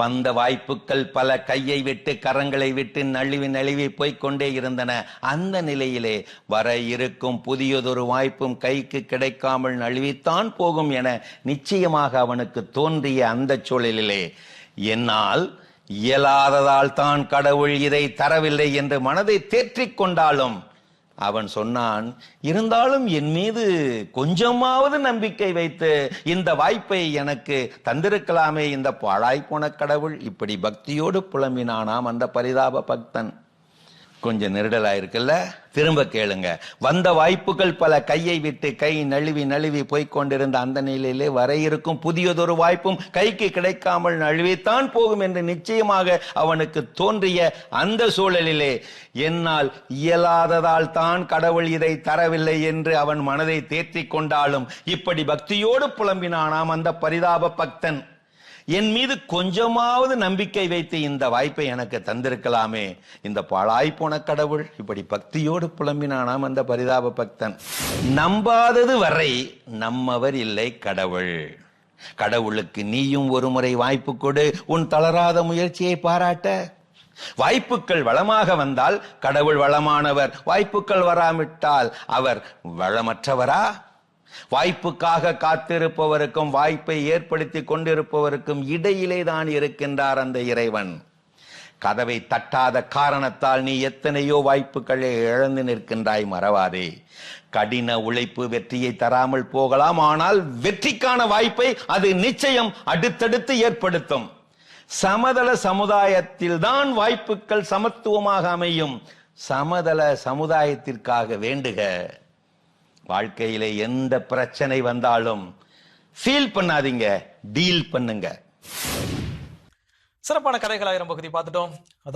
வந்த வாய்ப்புகள் பல கையை விட்டு கரங்களை விட்டு நழுவி நழுவி போய்கொண்டே இருந்தன. அந்த நிலையிலே வர இருக்கும் புதியதொரு வாய்ப்பும் கைக்கு கிடைக்காமல் நழுவித்தான் போகும் என நிச்சயமாக அவனுக்கு தோன்றிய அந்த சூழலிலே என்னால் இயலாததால் தான் கடவுள் இதை தரவில்லை என்று மனதை தேற்றிக் கொண்டாலும் அவன் சொன்னான், இருந்தாலும் என் மீது கொஞ்சமாவது நம்பிக்கை வைத்து இந்த வாய்ப்பை எனக்கு தந்திருக்கலாமே இந்த பாழாய்ப்போன கடவுள். இப்படி பக்தியோடு புலம்பினானாம் அந்த பரிதாப பக்தன். கொஞ்சம் நெருடலா இருக்குல்ல, திரும்ப கேளுங்க. வந்த வாய்ப்புகள் பல கையை விட்டு கை நழுவி நழுவி போய்கொண்டிருந்த அந்த நிலையிலே வர இருக்கும் புதியதொரு வாய்ப்பும் கைக்கு கிடைக்காமல் நழுவித்தான் போகும் என்று நிச்சயமாக அவனுக்கு தோன்றிய அந்த சூழலிலே என்னால் இயலாததால் தான் கடவுள் இதை தரவில்லை என்று அவன் மனதை தேற்றிக் கொண்டாலும் இப்படி பக்தியோடு புலம்பினானாம் அந்த பரிதாப பக்தன். என் மீது கொஞ்சமாவது நம்பிக்கை வைத்து இந்த வாய்ப்பை எனக்கு தந்திருக்கலாமே இந்த பாழாய்ப்போன கடவுள். இப்படி பக்தியோடு புலம்பினானாம் அந்த பரிதாப பக்தன். நம்பாதது வரை நம்மவர் இல்லை கடவுள். கடவுளுக்கு நீயும் ஒரு முறை வாய்ப்பு கொடு, உன் தளராத முயற்சியை பாராட்ட. வாய்ப்புகள் வளமாக வந்தால் கடவுள் வளமானவர், வாய்ப்புகள் வராவிட்டால் அவர் வளமற்றவரா? வாய்ப்புக்காக காத்திருப்பவருக்கும் வாய்ப்பை ஏற்படுத்தி கொண்டிருப்பவருக்கும் இடையிலே தான் இருக்கின்றார் அந்த இறைவன். கதவை தட்டாத காரணத்தால் நீ எத்தனையோ வாய்ப்புகளை இழந்து நிற்கின்றாய், மறவாதே. கடின உழைப்பு வெற்றியை தராமல் போகலாம், ஆனால் வெற்றிக்கான வாய்ப்பை அது நிச்சயம் அடுத்தடுத்து ஏற்படுத்தும். சமதள சமுதாயத்தில் தான் வாய்ப்புகள் சமத்துவமாக அமையும். சமதள சமுதாயத்திற்காக வேண்டுக. வாழ்க்கையிலே எந்த பிரச்சனை வந்தாலும் ஃபீல் பண்ணாதீங்க, டீல் பண்ணுங்க. சிறப்பான கதைகள் 1000 பகுதி பார்த்துட்டோம்.